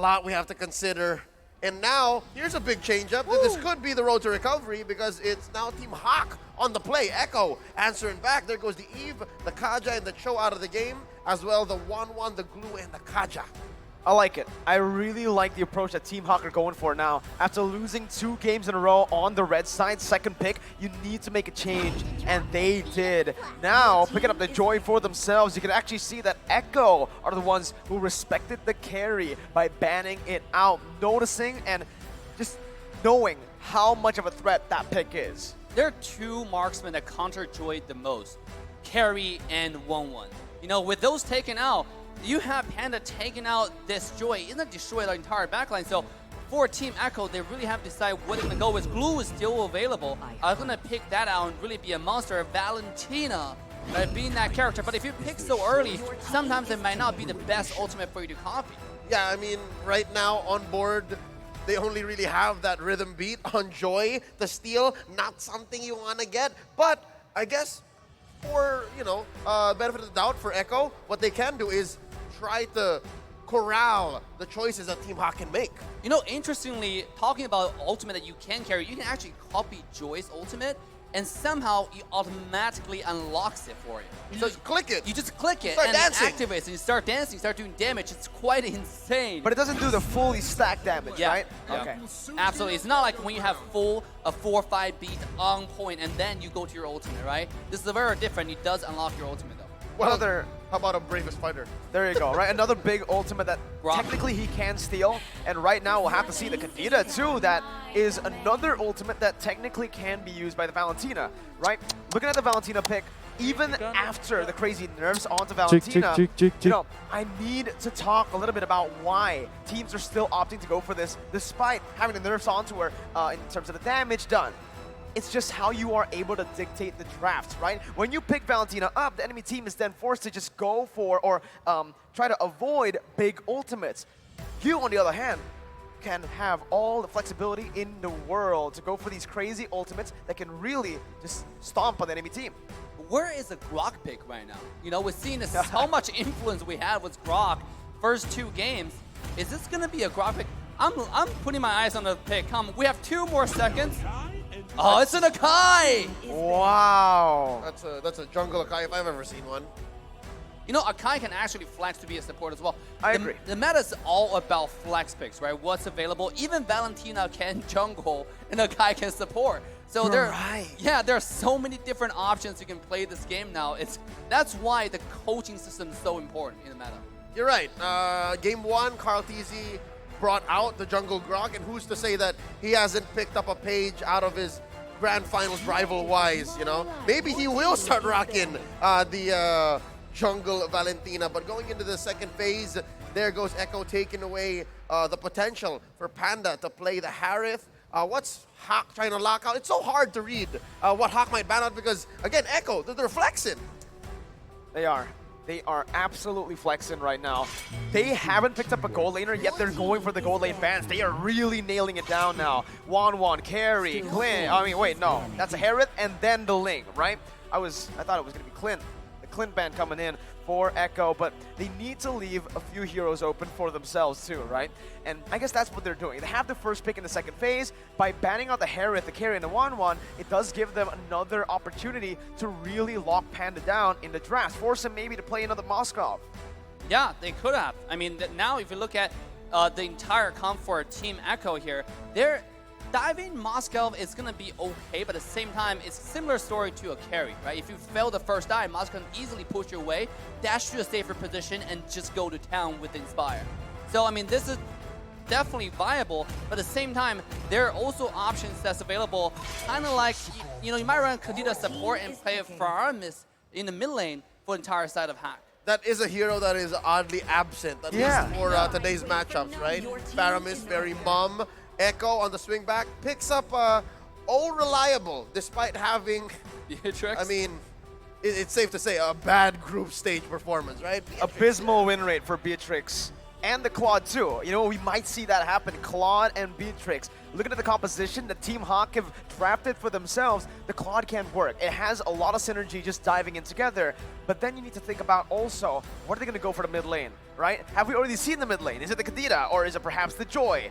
lot we have to consider. And now, here's a big change-up. This could be the road to recovery because it's now Team HAQ on the play. Echo answering back. There goes the Eve, the Kaja, and the Cho out of the game, as well the 1-1, the Glue, and the Kaja. I like it. I really like the approach that Team HAQ are going for now. After losing 2 games in a row on the red side, second pick, you need to make a change, and they did. Now, picking up the joy for themselves, you can actually see that Echo are the ones who respected the carry by banning it out, noticing and just knowing how much of a threat that pick is. There are 2 marksmen that counter Joy the most, Carry and 1-1. You know, with those taken out, you have Panda taking out this Joy, it's gonna destroy the entire backline. So for Team Echo, they really have to decide what they're gonna go with. Glue is still available. I'm gonna pick that out and really be a monster. Valentina being that character. But if you pick so early, sometimes it might not be the best ultimate for you to copy. Yeah, I mean, right now on board, they only really have that rhythm beat on Joy. The steal, not something you want to get. But I guess for, you know, benefit of the doubt for Echo, what they can do is try to corral the choices that Team HAQ can make. You know, interestingly, talking about ultimate that you can carry, you can actually copy Joy's ultimate, and somehow it automatically unlocks it for you. You just click it. You just click it Start and dancing. it activates, and you start dancing, you start doing damage. It's quite insane. But it doesn't do the fully stacked damage, Yeah. right? Yeah. Okay. Absolutely. It's not like when you have a 4-5 beat on point and then you go to your ultimate, right? This is very different. It does unlock your ultimate, though. Well, Another, how about a Bravest Fighter? there you go, right? Another big ultimate that Rock. technically he can steal. And right now we'll have to see the Candida too. That is another ultimate that technically can be used by the Valentina, right? Looking at the Valentina pick, even after the crazy nerfs onto Valentina, you know, I need to talk a little bit about why teams are still opting to go for this despite having the nerfs onto her in terms of the damage done. It's just how you are able to dictate the drafts, right? When you pick Valentina up, the enemy team is then forced to just go for or try to avoid big ultimates. You, on the other hand, can have all the flexibility in the world to go for these crazy ultimates that can really just stomp on the enemy team. Where is the Grok pick right now? You know, we're seeing this, how much influence we have with Grok first 2 games. Is this going to be a Grok pick? I'm putting my eyes on the pick. Come, we have 2 more seconds. Oh, it's an Akai! Wow. That's a jungle Akai if I've ever seen one. You know, Akai can actually flex to be a support as well. I agree. The meta is all about flex picks, right? What's available. Even Valentina can jungle and Akai can support. So there are so many different options you can play this game now. That's why the coaching system is so important in the meta. You're right. Game 1, Carl TZ brought out the jungle Grok, and who's to say that he hasn't picked up a page out of his grand finals rival Wise, you know? Maybe he will start rocking the jungle Valentina, but going into the second phase, there goes Echo taking away the potential for Panda to play the Harith. What's HAQ trying to lock out? It's so hard to read what HAQ might ban out because, again, Echo, they're flexing. They are. They are absolutely flexing right now. They haven't picked up a gold laner, yet they're going for the gold lane bans. They are really nailing it down now. 1-1, carry, Clint. I mean, wait, no. That's a Harith and then the Ling, right? I thought it was going to be Clint. The Clint ban coming in for Echo, but they need to leave a few heroes open for themselves too, right? And I guess that's what they're doing. They have the first pick in the second phase. By banning out the Harith, the carry, and the 1-1, it does give them another opportunity to really lock Panda down in the draft, force him maybe to play another Moskov. Yeah, they could have. I mean, now if you look at the entire comp for Team Echo here, they're diving Moscow is going to be okay, but at the same time, it's a similar story to a carry, right? If you fail the first dive, Moscow can easily push your way, dash to a safer position, and just go to town with Inspire. So, I mean, this is definitely viable, but at the same time, there are also options that's available, kind of like, you know, you might run Candida support and play a Faramis in the mid lane for the entire side of HAQ. That is a hero that is oddly absent, at least for today's matchups, right? Faramis, very mum. Echo on the swing back picks up all reliable despite having, Beatrix? I mean, it's safe to say a bad group stage performance, right? Abysmal win rate for Beatrix. and the Claude too. You know, we might see that happen. Claude and Beatrix. Looking at the composition that Team HAQ have drafted for themselves, the Claude can work. It has a lot of synergy just diving in together. But then you need to think about also, what are they going to go for the mid lane, right? Have we already seen the mid lane? Is it the Kadira, or is it perhaps the Joy?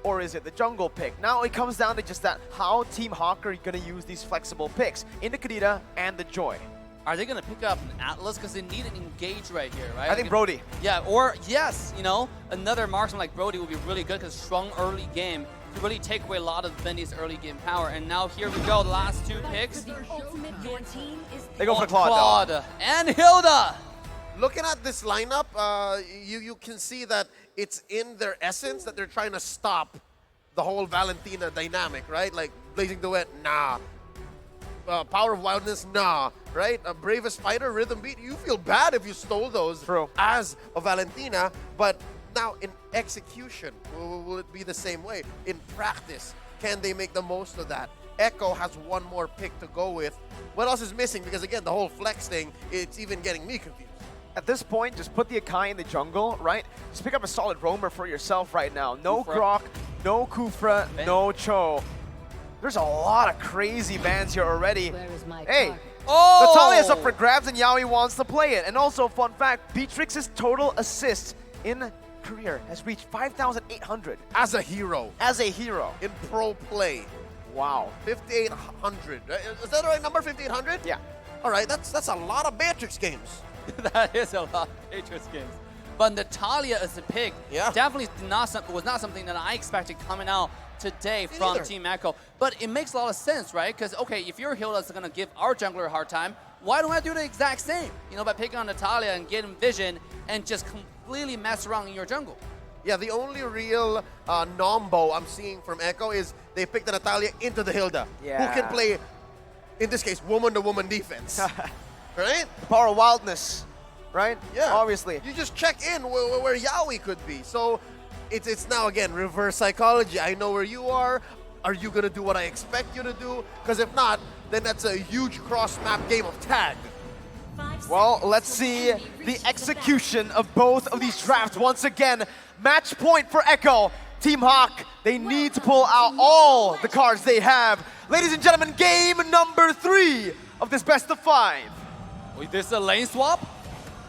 Or is it the jungle pick? Now it comes down to just that, how Team HAQ are going to use these flexible picks in the Kadira and the Joy. Are they going to pick up an Atlas? Because they need an engage right here, right? I think Brody. Yeah, or yes, you know, another marksman like Brody would be really good because strong early game to really take away a lot of Bendy's early game power. And now here we go, the last two picks. They go for Claude, Claude and Hilda. Looking at this lineup, you can see that it's in their essence that they're trying to stop the whole Valentina dynamic, right? Like Blazing Duet, nah. Power of Wildness, nah, right? Bravest Fighter, Rhythm Beat, you feel bad if you stole those True. as a Valentina, but now in execution, will it be the same way? In practice, can they make the most of that? Echo has one more pick to go with. What else is missing? Because again, the whole flex thing, it's even getting me confused. At this point, just put the Akai in the jungle, right? Just pick up a solid roamer for yourself right now. No Kufra. Grok, no Kufra, no Cho. There's a lot of crazy bans here already. Hey, Oh! Natalia's up for grabs and Yaoi wants to play it. And also, fun fact, Beatrix's total assists in career has reached 5,800 As a hero, as a hero. in pro play, Wow. 5,800. Is that the right number, 5,800? Yeah. All right, that's a lot of Beatrix games. That is a lot of Patriots games. But Natalia as a pick definitely was not something that I expected coming out today from neither. Team Echo. But it makes a lot of sense, right? Because, okay, if your Hilda's going to give our jungler a hard time, why don't I do the exact same? You know, by picking on Natalia and getting vision and just completely mess around in your jungle. Yeah, the only real nombo I'm seeing from Echo is they picked the Natalia into the Hilda, Yeah. who can play, in this case, woman-to-woman defense, right? Power of Wildness, right? Yeah. Obviously. You just check in where Yaoi could be. So it's now, again, reverse psychology. I know where you are. Are you going to do what I expect you to do? Because if not, then that's a huge cross-map game of tag. Well, let's see the execution of both of these drafts once again. Match point for Echo. Team HAQ, they need to pull out all the cards they have. Ladies and gentlemen, game number 3 of this best of 5. Wait, this is a lane swap?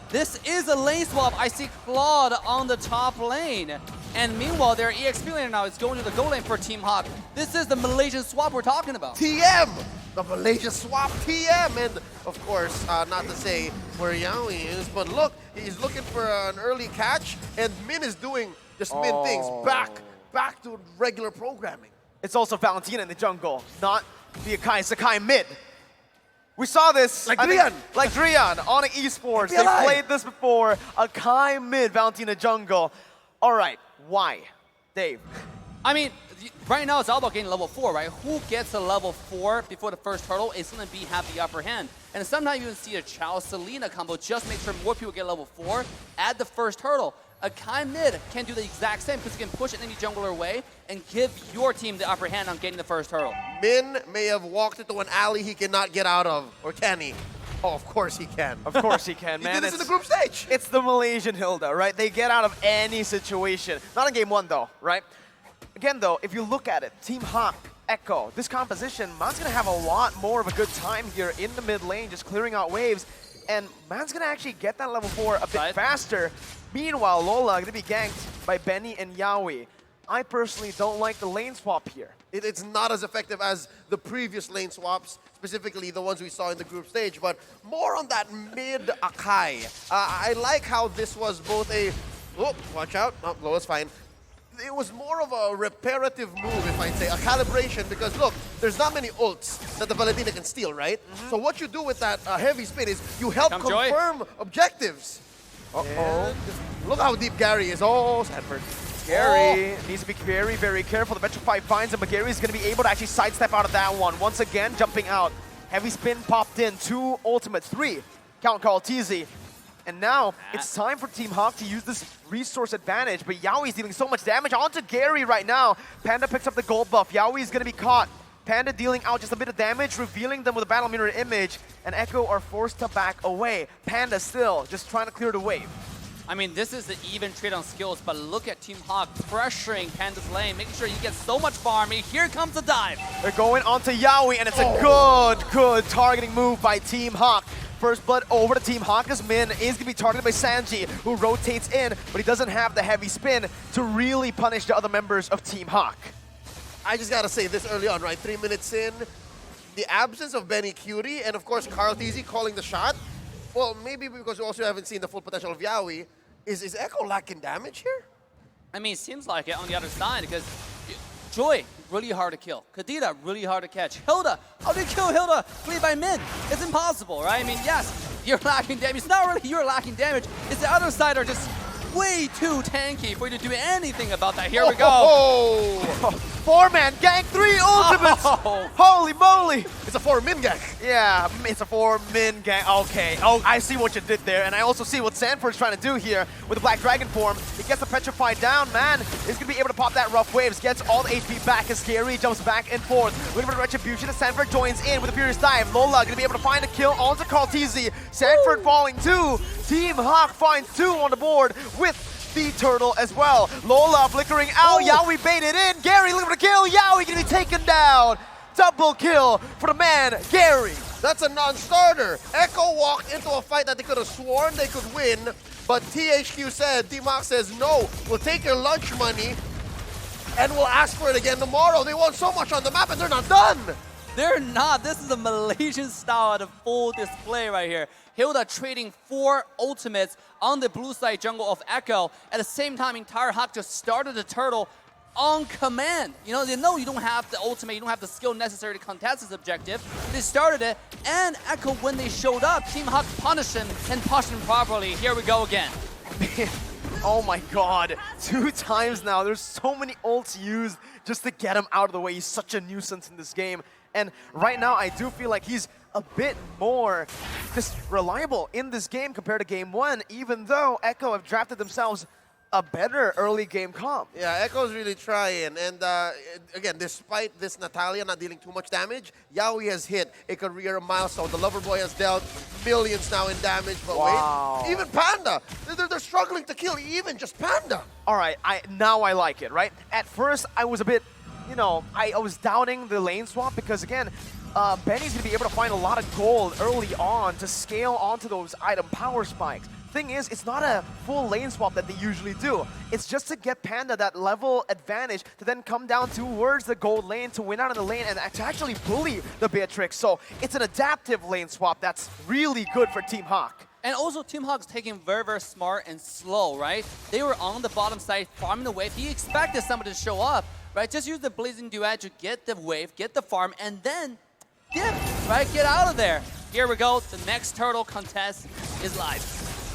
This is a lane swap. I see Claude on the top lane. And meanwhile, their EXP lane now is going to the goal lane for Team HAQ. This is the Malaysian swap we're talking about. TM! The Malaysia swap TM! And of course, not to say where Yaoi is, but look, he's looking for an early catch, and Min is doing just Min things. Back to regular programming. It's also Valentina in the jungle, not the Akai Sakai mid. We saw this. Like I think, Drian. Like Drian, Onyx Esports. They FBI. played this before. Akai mid, Valentina jungle. All right, why? Dave. I mean, right now it's all about getting level 4, right? Who gets a level 4 before the first hurdle is going to have the upper hand. And sometimes you can see a Chao-Selena combo, just make sure more people get level 4 at the first hurdle. Akai mid can do the exact same because you can push any jungler away and give your team the upper hand on getting the first hurdle. Min may have walked into an alley he cannot get out of, or can he? Oh, of course he can. Of course he can, He man. did this in the group stage. It's the Malaysian Hilda, right? They get out of any situation. Not in game 1, though, right? Again, though, if you look at it, Team HAQ, Echo, this composition, Man's going to have a lot more of a good time here in the mid lane, just clearing out waves. And Man's going to actually get that level 4 a bit faster. Meanwhile, Lola going to be ganked by Benny and Yaoi. I personally don't like the lane swap here. It's not as effective as the previous lane swaps, specifically the ones we saw in the group stage, but more on that mid Akai. I like how this was both a... Oh, watch out. Oh, Loa's fine. It was more of a reparative move, if I'd say, a calibration, because look, there's not many ults that the Valentina can steal, right? So what you do with that heavy spin is you help confirm objectives. Uh-oh. Look how deep Gary is. Oh, Sanford. Gary needs to be very, very careful. The Petrify finds him, but Gary is going to be able to actually sidestep out of that one. Once again, jumping out. Heavy spin popped in. 2 ultimates, 3. Count call TZ. And now it's time for Team HAQ to use this resource advantage, but Yaoi is dealing so much damage onto Gary right now. Panda picks up the gold buff. Yaoi is going to be caught. Panda dealing out just a bit of damage, revealing them with a battle mirror image, and Echo are forced to back away. Panda still just trying to clear the wave. I mean, this is the even trade on skills, but look at Team Hawk pressuring Panda's lane, making sure he gets so much farming. Here comes the dive. They're going onto Yaoi, and it's a good targeting move by Team Hawk. First blood over to Team Hawk as Min is going to be targeted by Sanji, who rotates in, but he doesn't have the heavy spin to really punish the other members of Team Hawk. I just gotta say this early on, right? 3 minutes in, the absence of Benny Cutie and of course Carl TZ calling the shot. Well, maybe because we also haven't seen the full potential of Yaoi. Is Echo lacking damage here? I mean, it seems like it on the other side because Joy, really hard to kill. Kadita, really hard to catch. Hilda, how do you kill Hilda? Played by Min. It's impossible, right? I mean, yes, you're lacking damage. It's not really you're lacking damage. It's the other side are just way too tanky for you to do anything about that. Here we go. Four-man gang, 3 ultimates. Oh. Holy moly. It's a 4-min gang. Yeah, it's a 4-min gang. Okay. Oh, I see what you did there, and I also see what Sanford's trying to do here with the Black Dragon form. He gets the Petrified down, man. He's gonna be able to pop that Rough Waves, gets all the HP back as Gary jumps back and forth. Looking for the Retribution, and Sanford joins in with a Furious Dive. Lola gonna be able to find a kill onto Carl TZ. Sanford falling 2. Team Hawk finds 2 on the board with the turtle as well. Lola flickering out. Yaoi baited in. Gary looking for the kill. Yaoi gonna be taken down. Double kill for the man, Gary. That's a non-starter. Echo walked into a fight that they could have sworn they could win, but THQ said, Team Hawk says, no, we'll take your lunch money and we'll ask for it again tomorrow. They want so much on the map and they're not done. They're not. This is a Malaysian style at a full display right here. Hilda trading 4 ultimates on the blue side jungle of Echo. At the same time, entire Hawk just started the turtle on command. You know you don't have the ultimate, you don't have the skill necessary to contest this objective. They started it, and Echo, when they showed up, Team Hawk punished him and pushed him properly. Here we go again. Oh my god, 2 times now. There's so many ults used just to get him out of the way. He's such a nuisance in this game. And right now, I do feel like he's a bit more just reliable in this game compared to Game 1, even though Echo have drafted themselves a better early game comp. Yeah, Echo's really trying. And again, despite this Natalia not dealing too much damage, Yaoi has hit a career milestone. The Loverboy has dealt millions now in damage. But wait, even Panda, they're struggling to kill even just Panda. All right, now I like it, right? At first, I was a bit, you know, I was doubting the lane swap because, again, Benny's going to be able to find a lot of gold early on to scale onto those item power spikes. Thing is, it's not a full lane swap that they usually do. It's just to get Panda that level advantage to then come down towards the gold lane to win out of the lane and to actually bully the Beatrix. So it's an adaptive lane swap that's really good for Team Hawk. And also, Team Hawk's taking very, very smart and slow, right? They were on the bottom side farming the wave. He expected somebody to show up, right? Just use the Blazing Duet to get the wave, get the farm, and then dip, right? Get out of there. Here we go. The next turtle contest is live.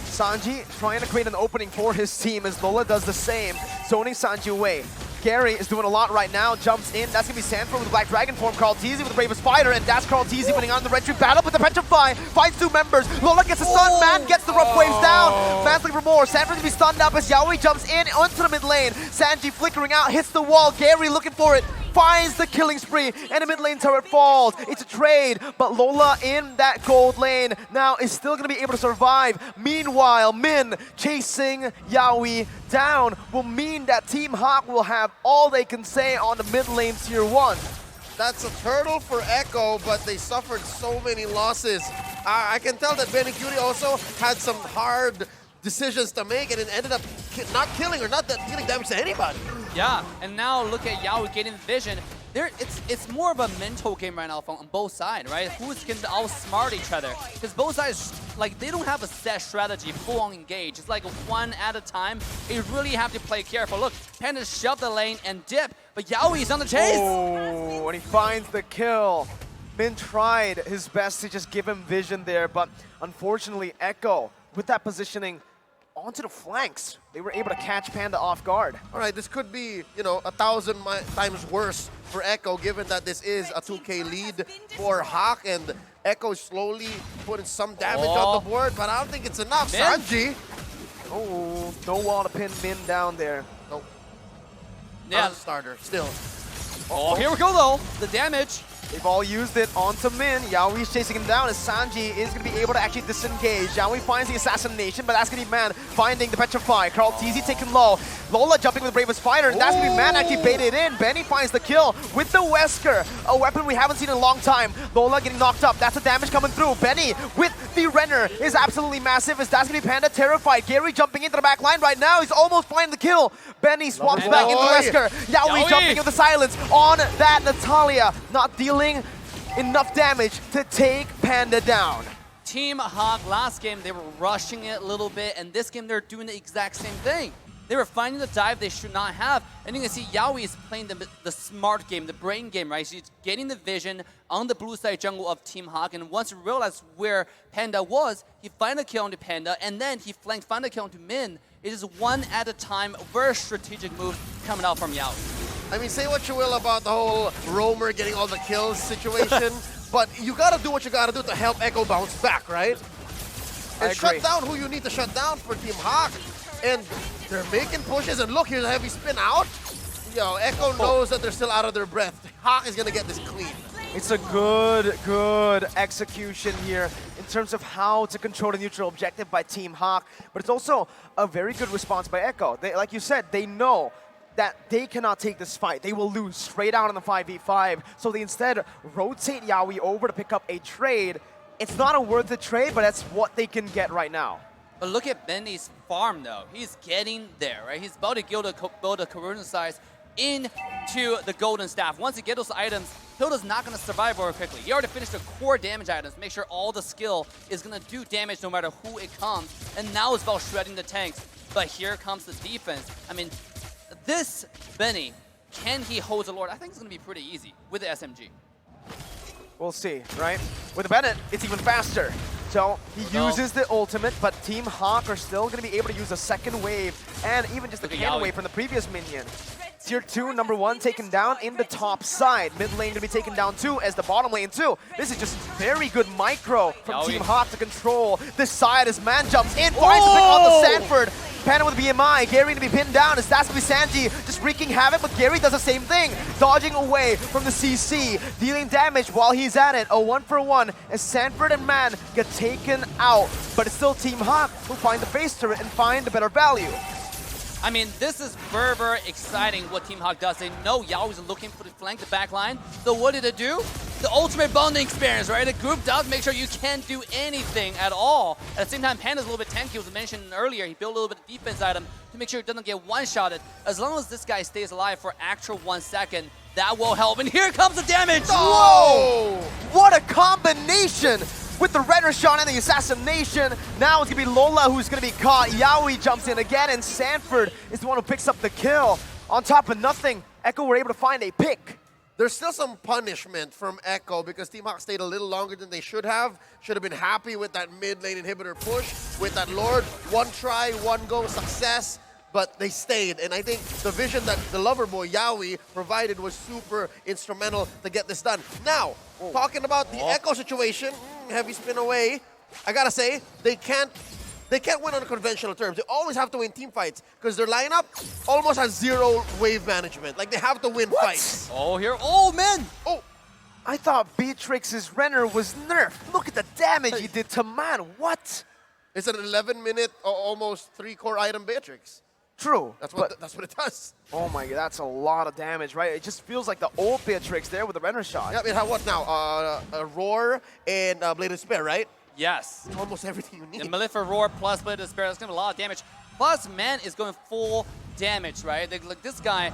Sanji trying to create an opening for his team as Lola does the same, zoning Sanji away. Gary is doing a lot right now, jumps in. That's going to be Sanford with the Black Dragon form. Carl TZ with the Bravest Spider, and that's Carl TZ winning on the Red Tree battle with the Petrify. Finds 2 members. Lola gets a stun. Man gets the rough waves down. Man's looking for more. Sanford's going to be stunned up as Yaoi jumps in onto the mid lane. Sanji flickering out, hits the wall. Gary looking for it. Finds the killing spree, and the mid lane turret falls. It's a trade, but Lola in that gold lane now is still going to be able to survive. Meanwhile, Min chasing Yaoi down will mean that Team Hawk will have all they can say on the mid lane tier 1. That's a turtle for Echo, but they suffered so many losses. I can tell that Benny Cutie also had some hard decisions to make, and it ended up not killing or not dealing damage to anybody. Yeah, and now look at Yaoi getting vision. It's more of a mental game right now on both sides, right? Who's going to outsmart each other? Because both sides, like, they don't have a set strategy, full-on engage. It's like one at a time. You really have to play careful. Look, Panda shoved the lane and dip, but Yaoi's on the chase. Oh, and he finds the kill. Min tried his best to just give him vision there, but unfortunately, Echo, with that positioning onto the flanks, they were able to catch Panda off guard. All right, this could be, 1,000 times worse for Echo, given that this is a 2K lead for Hawk, and Echo is slowly putting some damage on the board, but I don't think it's enough. Min? Sanji. Oh, no wall to pin Min down there. Nope. Yeah. Not a starter, still. Oh, here we go though. The damage. They've all used it onto Min. Yaoi's chasing him down as Sanji is going to be able to actually disengage. Yaoi finds the assassination, but that's going to be Man finding the Petrify. Carl TZ taken low. Lola jumping with the Bravest Fighter, and that's going to be Man actually baited in. Benny finds the kill with the Wesker, a weapon we haven't seen in a long time. Lola getting knocked up. That's the damage coming through. Benny with the Renner is absolutely massive as that's going to be Panda terrified. Gary jumping into the back line right now. He's almost finding the kill. Benny swaps back into Wesker. Yaoi jumping with the silence on that Natalia. Not dealing enough damage to take Panda down. Team HAQ, last game, they were rushing it a little bit, and this game, they're doing the exact same thing. They were finding the dive they should not have. And you can see Yaoi is playing the smart game, the brain game, right? She's getting the vision on the blue side jungle of Team HAQ, and once he realized where Panda was, he found a kill onto Panda, and then he flanked, found a kill onto Min. It is one at a time, very strategic move coming out from Yaoi. I mean, say what you will about the whole roamer getting all the kills situation, but you gotta do what you gotta do to help Echo bounce back, right? And shut down who you need to shut down for Team HAQ. And they're making pushes, and look, here's a heavy spin out. Yo, Echo knows that they're still out of their breath. HAQ is gonna get this clean. It's a good execution here in terms of how to control the neutral objective by Team HAQ, but it's also a very good response by Echo. They, like you said, they know that they cannot take this fight. They will lose straight out on the 5v5, so they instead rotate Yaoi over to pick up a trade. It's not a worth it trade, but that's what they can get right now. But look at Benny's farm, though. He's getting there, right? He's about to build a corrosion size into the golden staff. Once he gets those items, Hilda's not going to survive very quickly. He already finished the core damage items, make sure all the skill is going to do damage no matter who it comes. And now it's about shredding the tanks. But here comes the defense. I mean, this Benny, can he hold the Lord? I think it's going to be pretty easy with the SMG. We'll see, right? With Bennett, it's even faster. So he uses the ultimate, but Team HAQ are still going to be able to use a second wave and even just the can wave from the previous minion. Tier 2, number 1 taken down in the top side. Mid lane going to be taken down too as the bottom lane too. This is just very good micro from Team HAQ to control this side as Man jumps in, finds the pick on the Sanford. Panda with BMI, Gary to be pinned down as that's going to be Sanji just wreaking havoc, but Gary does the same thing, dodging away from the CC, dealing damage while he's at it. A 1-for-1 as Sanford and Man get taken out, but it's still Team HAQ who find the base turret and find the better value. I mean, this is very, very exciting what Team HAQ does. They know Yao is looking for the flank, the back line. So what did it do? The ultimate bonding experience, right? The group does make sure you can't do anything at all. At the same time, Panda's a little bit tanky, was mentioned earlier. He built a little bit of defense item to make sure it doesn't get one-shotted. As long as this guy stays alive for actual 1 second, that will help. And here comes the damage! Whoa! What a combination! With the Renner shot and the assassination, now it's going to be Lola who's going to be caught. Yaoi jumps in again, and Sanford is the one who picks up the kill. On top of nothing, Echo were able to find a pick. There's still some punishment from Echo because Team HAQ stayed a little longer than they should have. Should have been happy with that mid lane inhibitor push, with that Lord. One try, one go, success. But they stayed, and I think the vision that the lover boy, Yaoi, provided was super instrumental to get this done. Now, talking about the Echo situation, heavy spin away, I gotta say, they can't win on conventional terms. They always have to win team fights, because their lineup almost has zero wave management. Like, they have to win fights. Oh, here, oh, man! Oh, I thought Beatrix's Renner was nerfed. Look at the damage he did to Man, what? it's an 11-minute, almost 3-core item Beatrix. True. That's what it does. Oh my god, that's a lot of damage, right? It just feels like the old Beatrix there with the Renner shot. Yeah, it had what now? A Roar and Blade of Despair, right? Yes. It's almost everything you need. The Malefic Roar plus Blade of Despair, that's going to be a lot of damage. Plus, Man is going full damage, right? Like this guy,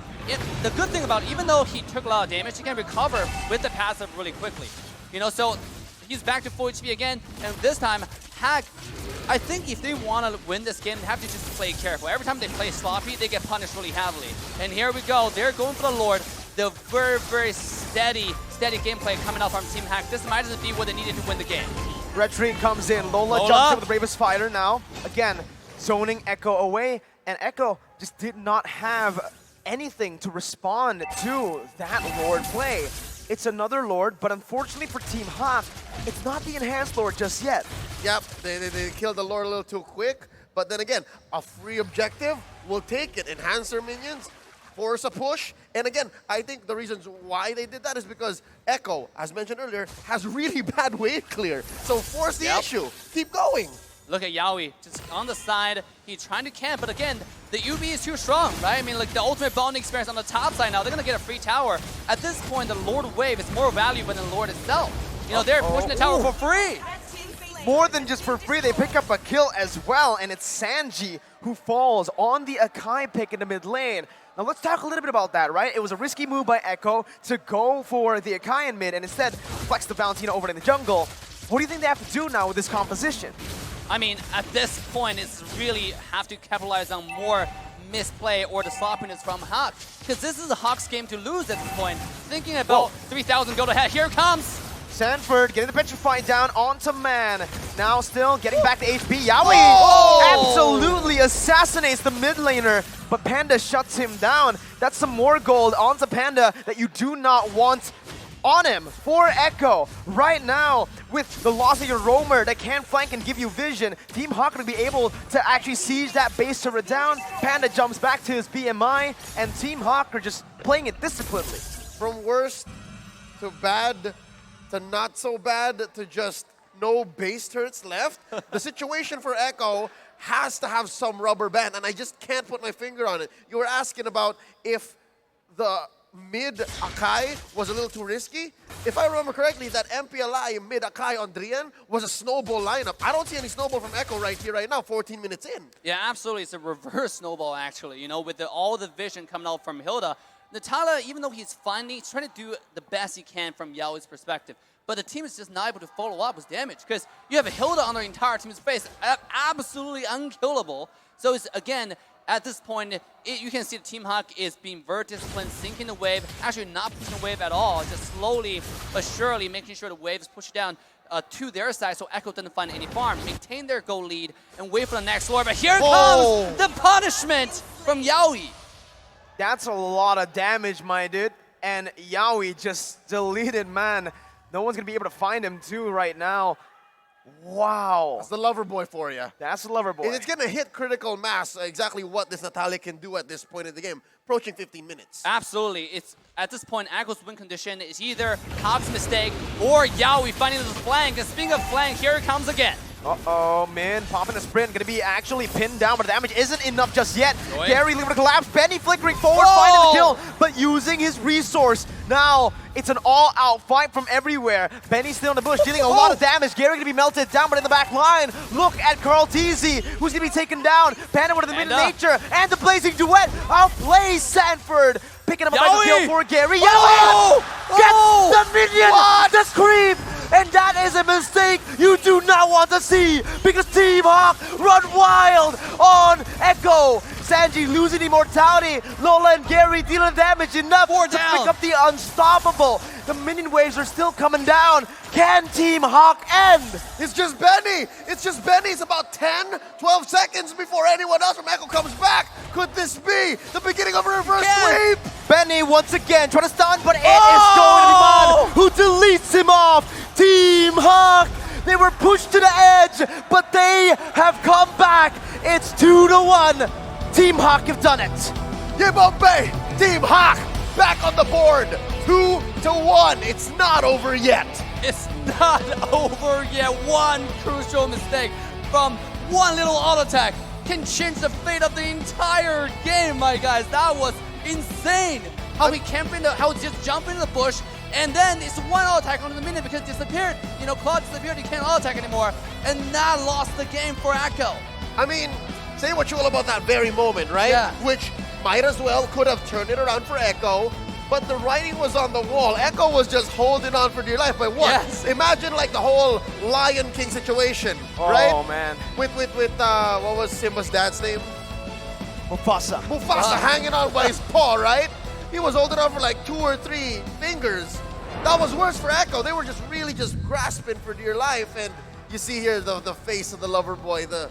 the good thing about it, even though he took a lot of damage, he can recover with the passive really quickly. You know, so he's back to full HP again, and this time, HAQ, I think if they want to win this game, they have to just play careful. Every time they play sloppy, they get punished really heavily. And here we go, they're going for the Lord. The very, very steady gameplay coming out from Team HAQ. This might just be what they needed to win the game. Red Tree comes in, Lola jumps in with the Bravest Fighter now. Again, zoning Echo away, and Echo just did not have anything to respond to that Lord play. It's another Lord, but unfortunately for Team HAQ, it's not the enhanced Lord just yet. Yep, they killed the Lord a little too quick, but then again, a free objective, we'll take it. Enhancer minions, force a push. And again, I think the reasons why they did that is because Echo, as mentioned earlier, has really bad wave clear. So force the issue. Keep going. Look at Yaoi, just on the side. He's trying to camp, but again, the UB is too strong, right? I mean, like the ultimate bonding experience on the top side now, they're gonna get a free tower. At this point, the Lord Wave is more valuable than the Lord itself. You know, they're pushing the tower for free. More than just for free, they pick up a kill as well, and it's Sanji who falls on the Akai pick in the mid lane. Now let's talk a little bit about that, right? It was a risky move by Echo to go for the Akai in mid and instead flex the Valentina over in the jungle. What do you think they have to do now with this composition? I mean, at this point, it's really have to capitalize on more misplay or the sloppiness from HAQ. Because this is a HAQ's game to lose at this point. Thinking about 3,000 go to head. Here comes Sanford getting the petrify down onto Man. Now still getting back to HP. Yaoi absolutely assassinates the mid laner, but Panda shuts him down. That's some more gold onto Panda that you do not want on him for Echo. Right now, with the loss of your roamer that can flank and give you vision, Team HAQ going to be able to actually siege that base turret down. Panda jumps back to his BMI, and Team HAQ are just playing it disciplinedly. From worst to bad to not so bad to just no base turrets left, the situation for Echo has to have some rubber band, and I just can't put my finger on it. You were asking about if the mid Akai was a little too risky. If I remember correctly, that MPLI mid Akai on Drian was a snowball lineup. I don't see any snowball from Echo right here, right now, 14 minutes in. Yeah, absolutely. It's a reverse snowball, actually. You know, with all the vision coming out from Hilda. Natala, even though he's finding, he's trying to do the best he can from Yaoi's perspective. But the team is just not able to follow up with damage because you have a Hilda on their entire team's base, absolutely unkillable. So it's, again, at this point, you can see the Team HAQ is being very disciplined, sinking the wave, actually not pushing the wave at all, just slowly but surely making sure the wave is pushed down to their side so Echo doesn't find any farm, maintain their goal lead, and wait for the next lore. But here comes the punishment from Yaoi. That's a lot of damage, my dude. And Yaoi just deleted, man. No one's going to be able to find him, too, right now. Wow. That's the lover boy for you. That's the lover boy. And it's going to hit critical mass, exactly what this Natalia can do at this point in the game, approaching 15 minutes. Absolutely. It's at this point, Echo's win condition is either HAQ's mistake or Yaoi finding the flank. And speaking of flank, here it comes again. Uh-oh, man, popping a sprint, gonna be actually pinned down, but the damage isn't enough just yet. Gary leaving to collapse, Benny flickering forward, finding the kill, but using his resource. Now, it's an all-out fight from everywhere. Benny still in the bush, dealing a lot of damage. Gary gonna be melted down, but in the back line, look at Carl TZ, who's gonna be taken down. Panda with the mid-nature, and the blazing duet outplays Sanford. Picking up a middle kill for Gary. Yaoi gets the minion, the creep! And that is a mistake you do not want to see because Team HAQ run wild on Echo. Sanji losing immortality. Lola and Gary dealing damage enough to pick up the unstoppable. The minion waves are still coming down. Can Team HAQ end? It's just Benny. It's just Benny. It's about 10, 12 seconds before anyone else from Echo comes back. Could this be the beginning of a reverse sweep? Benny once again trying to stun, but it is going to be Mon who deletes him off. Team HAQ, they were pushed to the edge, but they have come back. It's 2-1. Team HAQ have done it. Yibombe, Team HAQ back on the board. 2-1. It's not over yet. It's not over yet. One crucial mistake from one little auto attack can change the fate of the entire game, my guys. That was insane. How he camped in the, how he just jumped into the bush, and then it's one auto attack on the minute because it disappeared. You know, Claude disappeared, he can't auto attack anymore, and that lost the game for Echo. I mean, say what you will about that very moment, right? Yeah. Which might as well could have turned it around for Echo, but the writing was on the wall. Echo was just holding on for dear life. But what? Yes. Imagine like the whole Lion King situation, right? Oh man. With what was Simba's dad's name? Mufasa. Mufasa hanging on by his paw, right? He was holding on for like 2 or 3 fingers. That was worse for Echo. They were just really just grasping for dear life. And you see here the face of the lover boy, the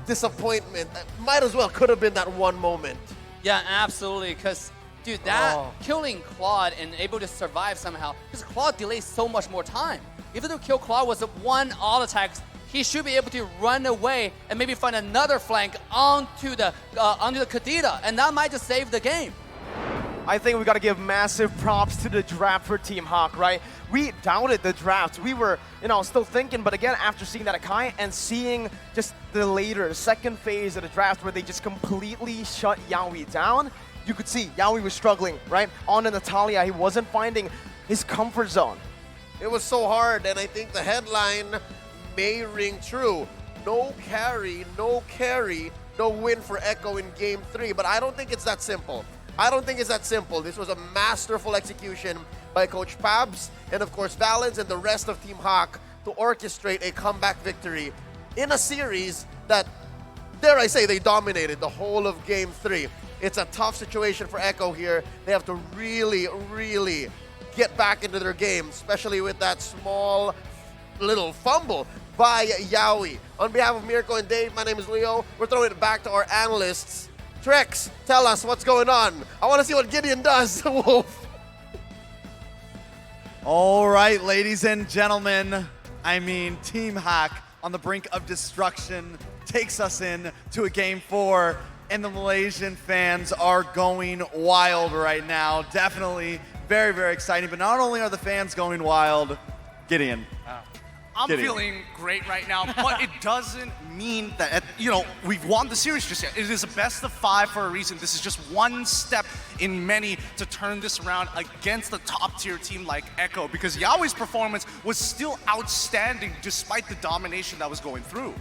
disappointment. Might as well could have been that one moment. Yeah, absolutely, because dude, that killing Claude and able to survive somehow, because Claude delays so much more time. Even though kill Claude was a one auto attack, he should be able to run away and maybe find another flank onto the Kadita, and that might just save the game. I think we got to give massive props to the draft for Team Hawk, right? We doubted the draft. We were, still thinking, but again, after seeing that Akai and seeing just the later second phase of the draft where they just completely shut Yaoi down, you could see Yaoi was struggling, right? On to Natalia, he wasn't finding his comfort zone. It was so hard, and I think the headline may ring true. No carry, no win for Echo in Game 3. But I don't think it's that simple. This was a masterful execution by Coach Pabs and, of course, Valens and the rest of Team Hawk to orchestrate a comeback victory in a series that, dare I say, they dominated the whole of Game 3. It's a tough situation for Echo here. They have to really get back into their game, especially with that small little fumble by Yaoi. On behalf of Mirko and Dave, my name is Leo. We're throwing it back to our analysts. Trex, tell us what's going on. I want to see what Gideon does, Wolf. All right, ladies and gentlemen. I mean, Team Hawk on the brink of destruction takes us in to a Game 4, and the Malaysian fans are going wild right now. Definitely very, very exciting. But not only are the fans going wild, Gideon. I'm feeling great right now, but it doesn't mean that, we've won the series just yet. It is a best of 5 for a reason. This is just one step in many to turn this around against a top-tier team like Echo, because Yaoi's performance was still outstanding despite the domination that was going through.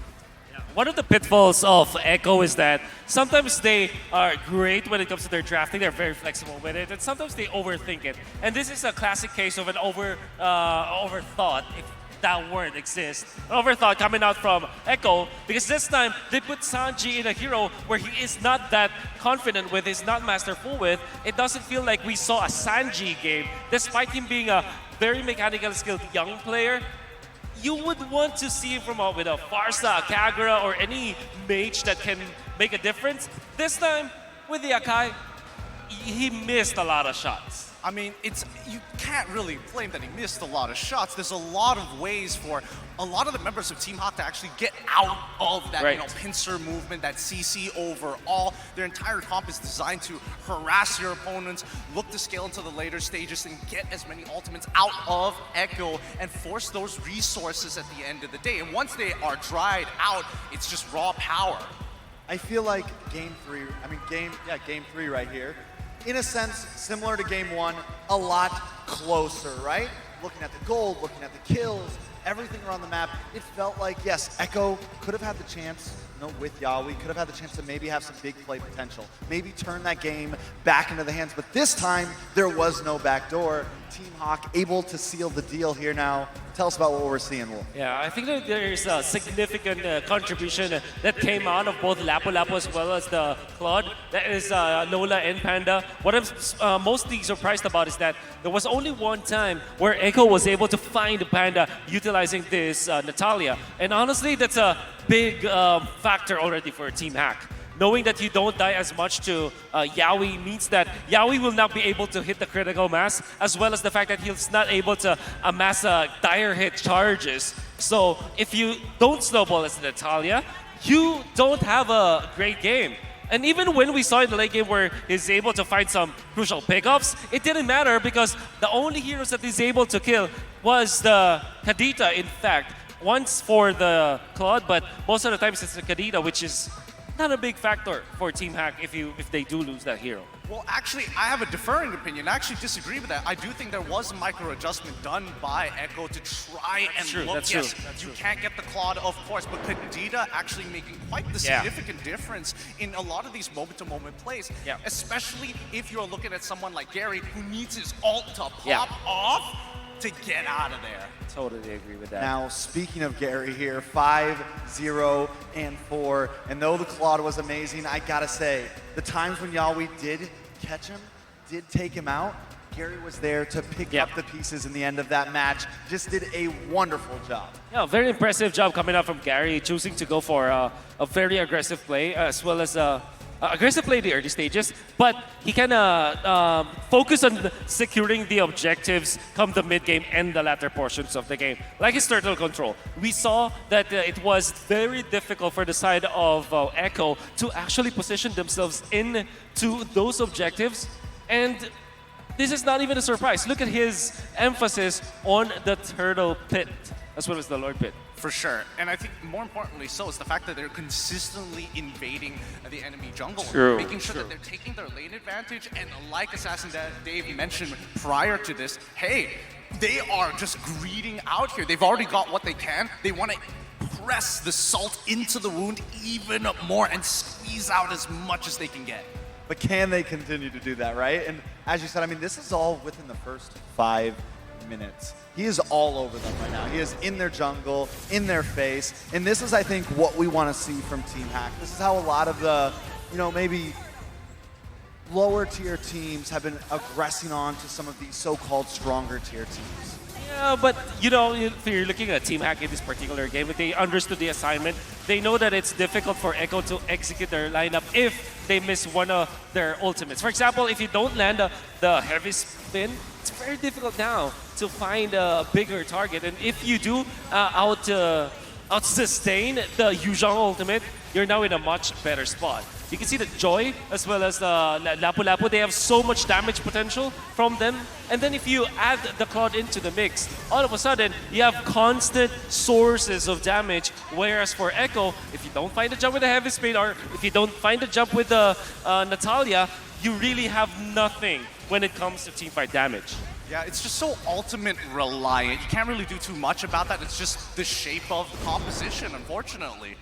One of the pitfalls of Echo is that sometimes they are great when it comes to their drafting. They're very flexible with it, and sometimes they overthink it. And this is a classic case of an overthought, if that word exists. An overthought coming out from Echo, because this time they put Sanji in a hero where he is not that confident with, is not masterful with. It doesn't feel like we saw a Sanji game, despite him being a very mechanical skilled young player. You would want to see him from with a Farsa, Kagura, or any mage that can make a difference. This time, with the Akai, he missed a lot of shots. I mean, you can't really blame that he missed a lot of shots. There's a lot of ways for a lot of the members of Team Hawk to actually get out of that, pincer movement, that CC overall. Their entire comp is designed to harass your opponents, look to scale into the later stages, and get as many ultimates out of Echo and force those resources at the end of the day. And once they are dried out, it's just raw power. I feel like Game 3 right here, in a sense, similar to Game 1, a lot closer, right? Looking at the gold, looking at the kills, everything around the map, it felt like, yes, Echo could have had the chance, with Yaoi, could have had the chance to maybe have some big play potential, maybe turn that game back into the hands, but this time, there was no backdoor. Team Hawk able to seal the deal here now. Tell us about what we're seeing, Wolf. Yeah, I think that there is a significant contribution that came out of both Lapu Lapu as well as the Claude. That is Nola and Panda. What I'm mostly surprised about is that there was only one time where Echo was able to find Panda utilizing this Natalia. And honestly, that's a big factor already for Team Hack. Knowing that you don't die as much to Yaoi means that Yaoi will not be able to hit the critical mass, as well as the fact that he's not able to amass dire hit charges. So if you don't snowball as Natalia, you don't have a great game. And even when we saw in the late game where he's able to find some crucial pickups, it didn't matter because the only heroes that he's able to kill was the Kadita, in fact. Once for the Claude, but most of the times it's the Kadita, which is not a big factor for Team Hack if they do lose that hero. Well, actually, I have a differing opinion. I actually disagree with that. I do think there was a micro adjustment done by Echo to try and look. That's yes, true. That's you true. can't get the Claude, of course, but Kadita actually making quite the significant difference in a lot of these moment-to-moment plays. Yeah. Especially if you're looking at someone like Gary who needs his ult to pop off to get out of there. Totally agree with that. Now, speaking of Gary here, 5-0 and 4, and though the Claude was amazing, I gotta say, the times when Yaoi did catch him, did take him out, Gary was there to pick up the pieces in the end of that match. Just did a wonderful job. Yeah, very impressive job coming out from Gary, choosing to go for a very aggressive play, as well as aggressive play in the early stages, but he kind of focused on securing the objectives come the mid-game and the latter portions of the game. Like his turtle control, we saw that it was very difficult for the side of Echo to actually position themselves into those objectives And this is not even a surprise. Look at his emphasis on the turtle pit, as well as the Lord pit. For sure. And I think more importantly so is the fact that they're consistently invading the enemy jungle. True. Making sure that they're taking their lane advantage. And like Assassin Dave mentioned prior to this, hey, they are just greeding out here. They've already got what they can. They want to press the salt into the wound even more and squeeze out as much as they can get. But can they continue to do that, right? And as you said, I mean, this is all within the first 5 minutes. He is all over them right now. He is in their jungle, in their face. And this is, I think, what we want to see from Team Hack. This is how a lot of the, you know, maybe lower tier teams have been aggressing on to some of these so-called stronger tier teams. Yeah, but you know, if you're looking at Team Hack in this particular game, they understood the assignment. They know that it's difficult for Echo to execute their lineup if they miss one of their ultimates. For example, if you don't land the heavy spin, it's very difficult now to find a bigger target. And if you do out-sustain the Yuzhong ultimate, you're now in a much better spot. You can see that Joy as well as Lapu Lapu, they have so much damage potential from them. And then if you add the Claude into the mix, all of a sudden you have constant sources of damage. Whereas for Echo, if you don't find a jump with the Heavy Spade or if you don't find a jump with the Natalia, you really have nothing when it comes to teamfight damage. Yeah, it's just so ultimate reliant. You can't really do too much about that. It's just the shape of the composition, unfortunately.